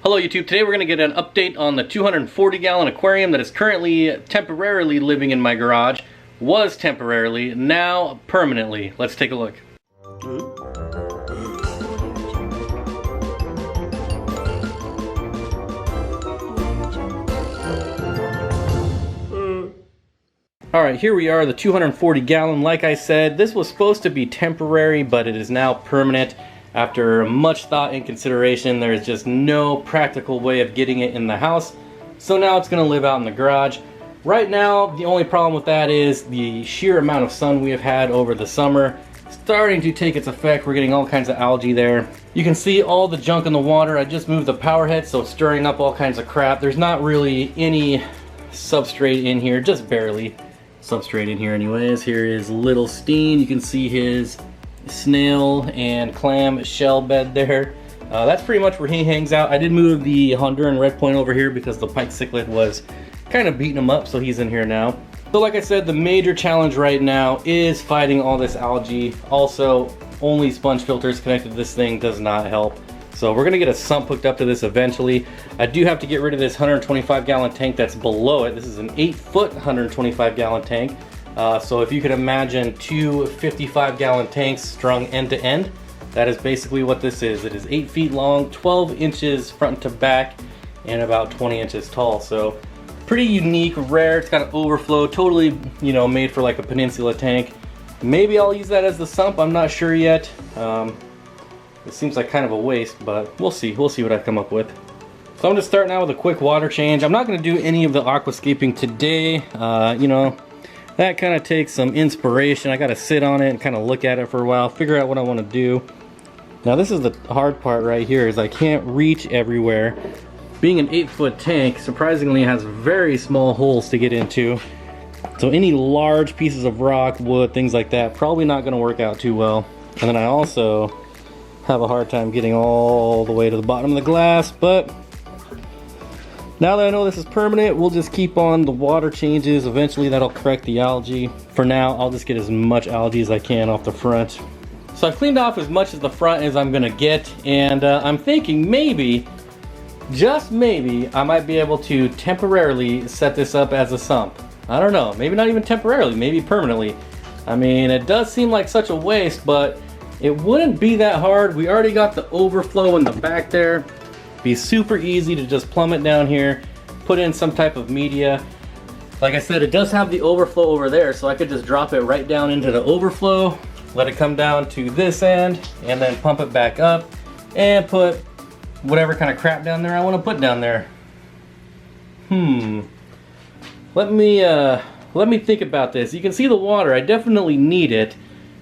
Hello YouTube, today we're going to get an update on the 240 gallon aquarium that is currently temporarily living in my garage. Was temporarily, now permanently. Let's take a look. Alright, here we are, the 240 gallon. Like I said, this was supposed to be temporary, but it is now permanent. After much thought and consideration, there is just no practical way of getting it in the house. So now it's going to live out in the garage. Right now, the only problem with that is the sheer amount of sun we have had over the summer starting to take its effect. We're getting all kinds of algae there. You can see all the junk in the water. I just moved the power head, so it's stirring up all kinds of crap. There's not really any substrate in here, just barely substrate in here anyways. Here is little Steen. You can see his snail and clam shell bed there. That's pretty much where he hangs out. I did move the Honduran red point over here because the pike cichlid was kind of beating him up, so he's in here now. So like I said, the major challenge right now is fighting all this algae. Also, only sponge filters connected to this thing does not help. So we're gonna get a sump hooked up to this eventually. I do have to get rid of this 125 gallon tank that's below it. This is an 8-foot 125 gallon tank. So if you could imagine two 55 gallon tanks strung end to end, that is basically what this is. It is 8 feet long, 12 inches front to back, and about 20 inches tall. So pretty unique, rare. It's got an overflow, totally, you know, made for like a peninsula tank. Maybe I'll use that as the sump, I'm not sure yet. It seems like kind of a waste, but we'll see what I come up with. So I'm just starting out with a quick water change. I'm not gonna do any of the aquascaping today. You know, that kind of takes some inspiration. I gotta sit on it and kind of look at it for a while, figure out what I want to do. Now this is the hard part right here, is I can't reach everywhere. Being an 8-foot tank, surprisingly has very small holes to get into. So any large pieces of rock, wood, things like that, probably not gonna work out too well. And then I also have a hard time getting all the way to the bottom of the glass, but now that I know this is permanent, we'll just keep on the water changes. Eventually that'll correct the algae. For now, I'll just get as much algae as I can off the front. So I've cleaned off as much of the front as I'm gonna get, and I'm thinking maybe, just maybe, I might be able to temporarily set this up as a sump. I don't know, maybe not even temporarily, maybe permanently. I mean, it does seem like such a waste, but it wouldn't be that hard. We already got the overflow in the back there. Be super easy to just plumb it down here, put in some type of media. Like I said, it does have the overflow over there, so I could just drop it right down into the overflow, let it come down to this end, and then pump it back up and put whatever kind of crap down there I want to put down there. Let me think about this. You can see the water. I definitely need it,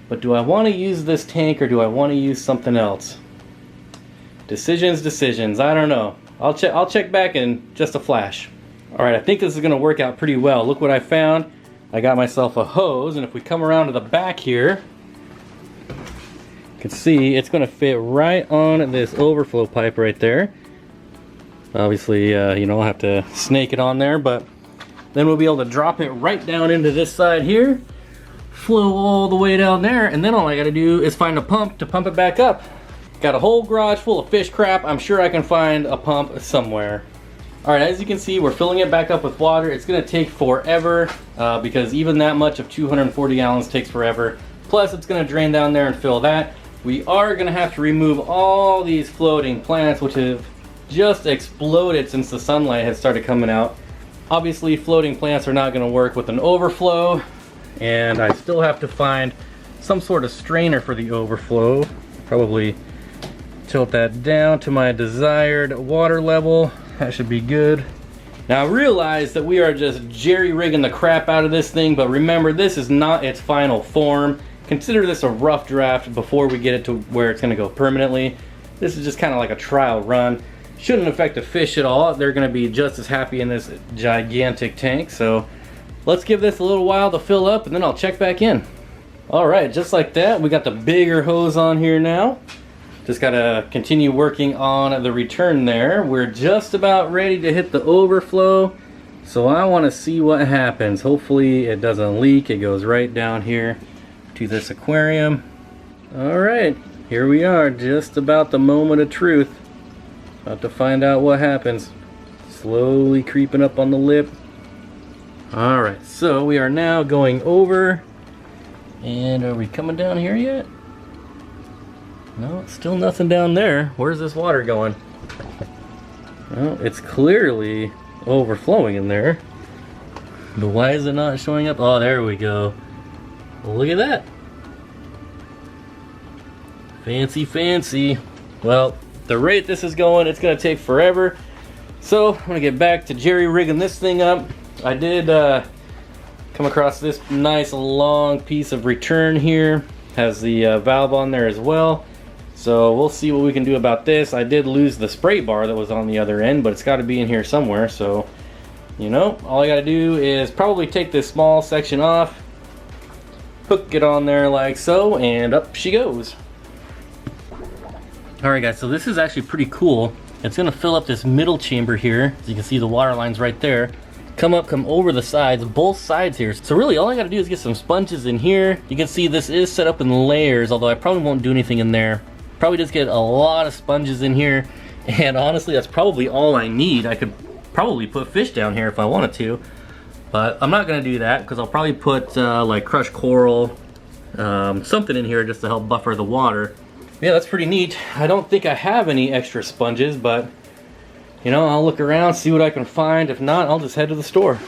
but do I want to use this tank or do I want to use something else? Decisions. I don't know. I'll check back in just a flash. All right, I think this is gonna work out pretty well. Look what I found. I got myself a hose, and if we come around to the back here, you can see it's gonna fit right on this overflow pipe right there. Obviously, you know, I'll have to snake it on there, but then we'll be able to drop it right down into this side here, flow all the way down there, and then all I gotta do is find a pump to pump it back up. Got a whole garage full of fish crap. I'm sure I can find a pump somewhere. All right, as you can see, we're filling it back up with water. It's gonna take forever because even that much of 240 gallons takes forever. Plus, it's gonna drain down there and fill that. We are gonna have to remove all these floating plants, which have just exploded since the sunlight has started coming out. Obviously, floating plants are not gonna work with an overflow, and I still have to find some sort of strainer for the overflow. Probably tilt that down to my desired water level. That should be good. Now I realize that we are just jerry-rigging the crap out of this thing, but remember, this is not its final form. Consider this a rough draft before we get it to where it's gonna go permanently. This is just kind of like a trial run. Shouldn't affect the fish at all. They're gonna be just as happy in this gigantic tank. So let's give this a little while to fill up, and then I'll check back in. All right, just like that, we got the bigger hose on here now. Just gotta continue working on the return there. We're just about ready to hit the overflow, so I want to see what happens. Hopefully it doesn't leak. It goes right down here to this aquarium. All right, here we are, just about the moment of truth. About to find out what happens. Slowly creeping up on the lip. Alright, so we are now going over. And are we coming down here yet? No, still nothing down there. Where's this water going? Well, it's clearly overflowing in there. But why is it not showing up? Oh, there we go. Well, look at that. Fancy, fancy. Well, the rate this is going, it's going to take forever. So, I'm going to get back to jerry rigging this thing up. I did come across this nice long piece of return here. Has the valve on there as well. So, we'll see what we can do about this. I did lose the spray bar that was on the other end, but it's got to be in here somewhere. So, you know, all I got to do is probably take this small section off, hook it on there like so, and up she goes. Alright guys, so this is actually pretty cool. It's going to fill up this middle chamber here. As you can see, the water line's right there. Come over the sides, both sides here. So really all I got to do is get some sponges in here. You can see this is set up in layers, although I probably won't do anything in there. Probably just get a lot of sponges in here. And honestly, that's probably all I need. I could probably put fish down here if I wanted to. But I'm not going to do that because I'll probably put like crushed coral, something in here just to help buffer the water. Yeah, that's pretty neat. I don't think I have any extra sponges, but you know, I'll look around, see what I can find. If not, I'll just head to the store.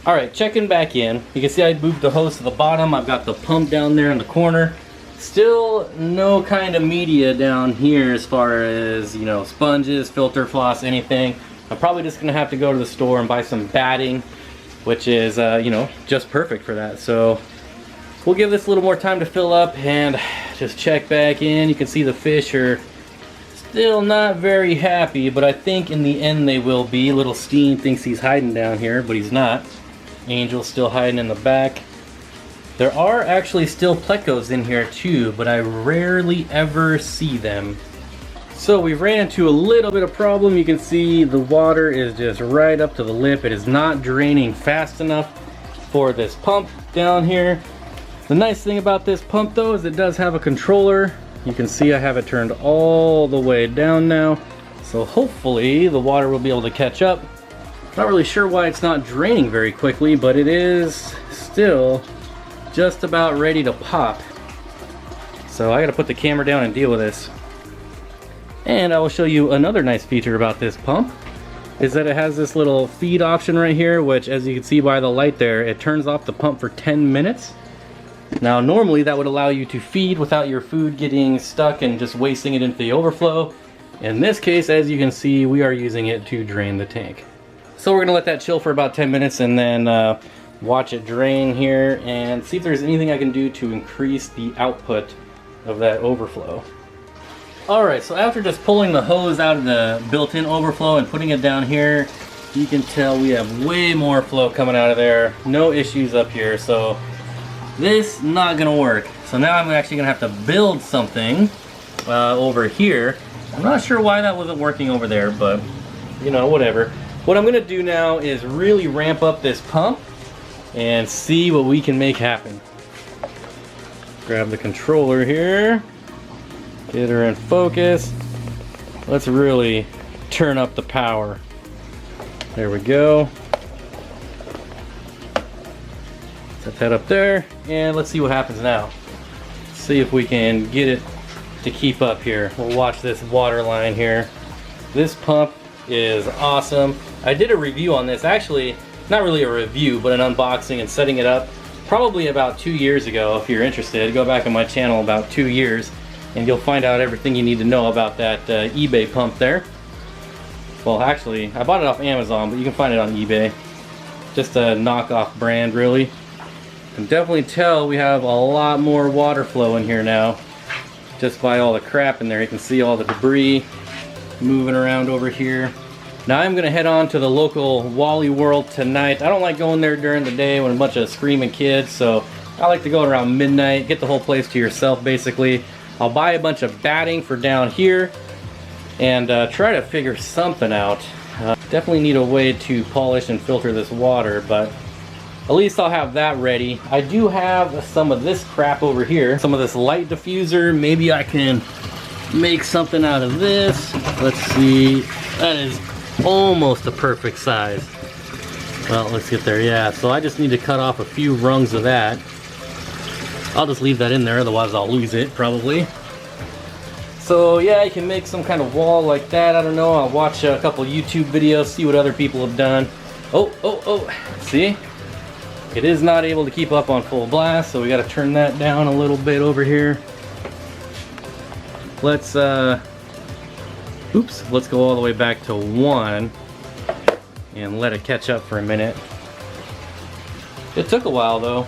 Alright, checking back in. You can see I moved the hose to the bottom. I've got the pump down there in the corner. Still no kind of media down here as far as, you know, sponges, filter floss, anything. I'm probably just gonna have to go to the store and buy some batting, which is, you know, just perfect for that. So we'll give this a little more time to fill up and just check back in. You can see the fish are still not very happy, but I think in the end they will be. Little Steen thinks he's hiding down here, but he's not. Angel's still hiding in the back. There are actually still plecos in here too, but I rarely ever see them. So we ran into a little bit of problem. You can see the water is just right up to the lip. It is not draining fast enough for this pump down here. The nice thing about this pump though is it does have a controller. You can see I have it turned all the way down now. So hopefully the water will be able to catch up. Not really sure why it's not draining very quickly, but it is still just about ready to pop. So I gotta put the camera down and deal with this. And I will show you another nice feature about this pump is that it has this little feed option right here, which as you can see by the light there, it turns off the pump for 10 minutes. Now normally that would allow you to feed without your food getting stuck and just wasting it into the overflow. In this case, as you can see, we are using it to drain the tank. So we're gonna let that chill for about 10 minutes and then watch it drain here and see if there's anything I can do to increase the output of that overflow. Alright, so after just pulling the hose out of the built-in overflow and putting it down here, you can tell we have way more flow coming out of there. No issues up here, so this not gonna work. So now I'm actually gonna have to build something over here. I'm not sure why that wasn't working over there, but you know, whatever. What I'm gonna do now is really ramp up this pump and see what we can make happen. Grab the controller here, get her in focus. Let's really turn up the power. There we go. Set that up there, and let's see what happens now. See if we can get it to keep up here. We'll watch this water line here. This pump is awesome. I did a review on this, actually, not really a review, but an unboxing and setting it up probably about 2 years ago. If you're interested, go back on my channel about 2 years and you'll find out everything you need to know about that eBay pump there. Well, actually, I bought it off Amazon, but you can find it on eBay. Just a knockoff brand, really. You can definitely tell we have a lot more water flow in here now. Just by all the crap in there, you can see all the debris moving around over here. Now I'm gonna head on to the local Wally World tonight. I don't like going there during the day when a bunch of screaming kids, so I like to go around midnight, get the whole place to yourself basically. I'll buy a bunch of batting for down here and try to figure something out. Definitely need a way to polish and filter this water, but at least I'll have that ready. I do have some of this crap over here, some of this light diffuser. Maybe I can make something out of this. Let's see, that is almost a perfect size. Well, let's get there. Yeah, so I just need to cut off a few rungs of that. I'll just leave that in there, otherwise I'll lose it probably. So yeah, you can make some kind of wall like that. I don't know, I'll watch a couple YouTube videos, see what other people have done. Oh, see? It is not able to keep up on full blast, so we got to turn that down a little bit over here. Let's go all the way back to 1 and let it catch up for a minute. It took a while though.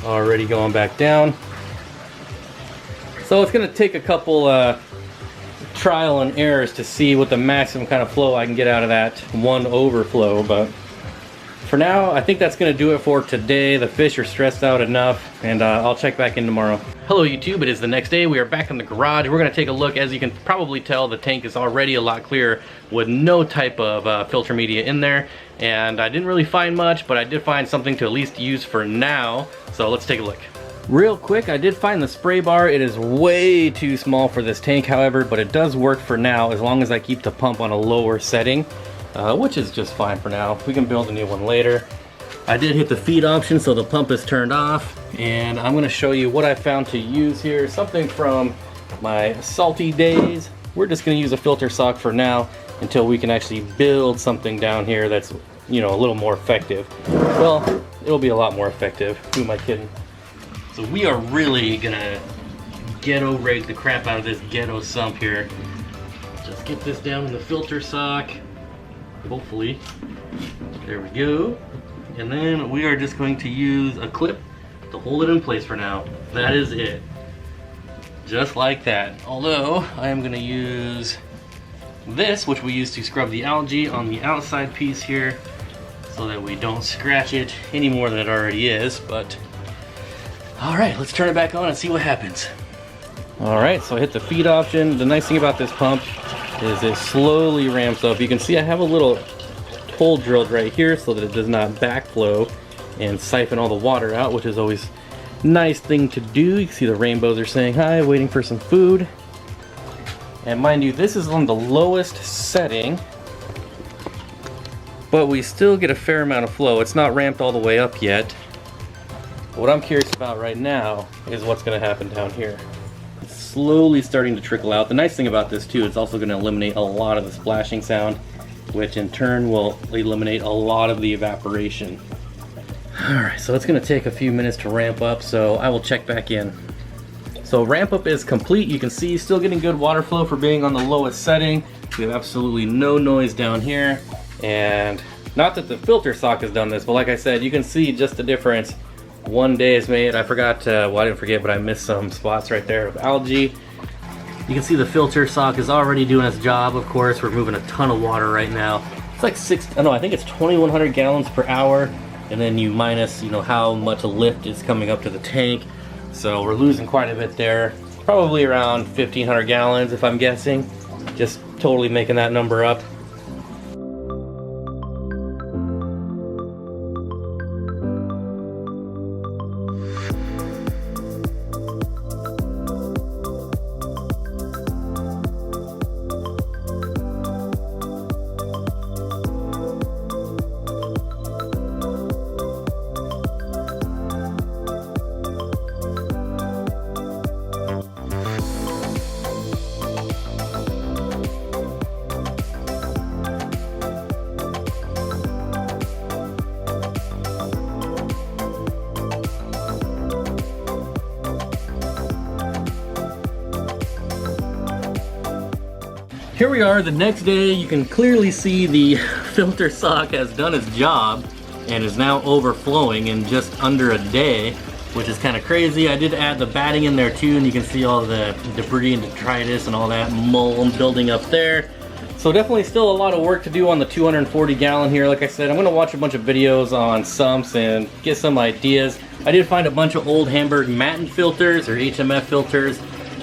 Already going back down. So it's going to take a couple trial and errors to see what the maximum kind of flow I can get out of that one overflow, but for now I think that's going to do it for today. The fish are stressed out enough, and I'll check back in tomorrow. Hello YouTube, it is the next day. We are back in the garage. We're going to take a look. As you can probably tell, the tank is already a lot clearer with no type of filter media in there, and I didn't really find much, but I did find something to at least use for now. So let's take a look. Real quick, I did find the spray bar. It is way too small for this tank, however, but it does work for now as long as I keep the pump on a lower setting, which is just fine for now. We can build a new one later. I did hit the feed option, so the pump is turned off, and I'm going to show you what I found to use here. Something from my salty days. We're just going to use a filter sock for now until we can actually build something down here that's, you know, a little more effective. Well, it'll be a lot more effective. Who am I kidding? So we are really gonna ghetto rig the crap out of this ghetto sump here. Just get this down in the filter sock, hopefully. There we go. And then we are just going to use a clip to hold it in place for now. That is it. Just like that. Although I am gonna use this, which we use to scrub the algae on the outside piece here, so that we don't scratch it any more than it already is, but alright, let's turn it back on and see what happens. Alright, so I hit the feed option. The nice thing about this pump is it slowly ramps up. You can see I have a little hole drilled right here so that it does not backflow and siphon all the water out, which is always a nice thing to do. You can see the rainbows are saying hi, waiting for some food. And mind you, this is on the lowest setting, but we still get a fair amount of flow. It's not ramped all the way up yet. What I'm curious about right now is what's going to happen down here. It's slowly starting to trickle out. The nice thing about this too, it's also going to eliminate a lot of the splashing sound, which in turn will eliminate a lot of the evaporation. Alright, so it's going to take a few minutes to ramp up, so I will check back in. So ramp up is complete. You can see still getting good water flow for being on the lowest setting. We have absolutely no noise down here, and not that the filter sock has done this, but like I said, you can see just the difference one day is made. I forgot, well, I didn't forget, but I missed some spots right there of algae. You can see the filter sock is already doing its job. Of course, we're moving a ton of water right now. It's like I think it's 2,100 gallons per hour, and then you minus, you know, how much lift is coming up to the tank. So we're losing quite a bit there. Probably around 1,500 gallons if I'm guessing. Just totally making that number up. Here we are the next day. You can clearly see the filter sock has done its job and is now overflowing in just under a day, which is kind of crazy. I did add the batting in there too, and you can see all the debris and detritus and all that mold building up there. So definitely still a lot of work to do on the 240 gallon here. Like I said, I'm gonna watch a bunch of videos on sumps and get some ideas. I did find a bunch of old Hamburg Matten filters or HMF filters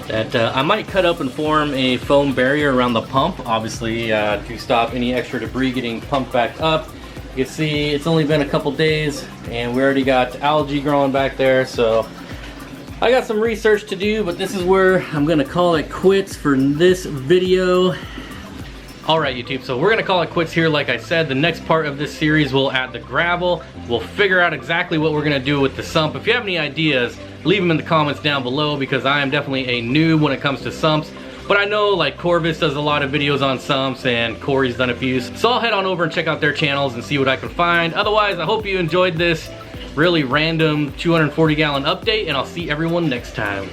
that I might cut up and form a foam barrier around the pump, obviously to stop any extra debris getting pumped back up. You can see it's only been a couple days and we already got algae growing back there, so I got some research to do, but this is where I'm gonna call it quits for this video. Alright YouTube, so we're gonna call it quits here. Like I said, the next part of this series we'll add the gravel. We'll figure out exactly what we're gonna do with the sump. If you have any ideas, leave them in the comments down below, because I am definitely a noob when it comes to sumps. But I know like Corvus does a lot of videos on sumps and Corey's done a few. So I'll head on over and check out their channels and see what I can find. Otherwise, I hope you enjoyed this really random 240 gallon update, and I'll see everyone next time.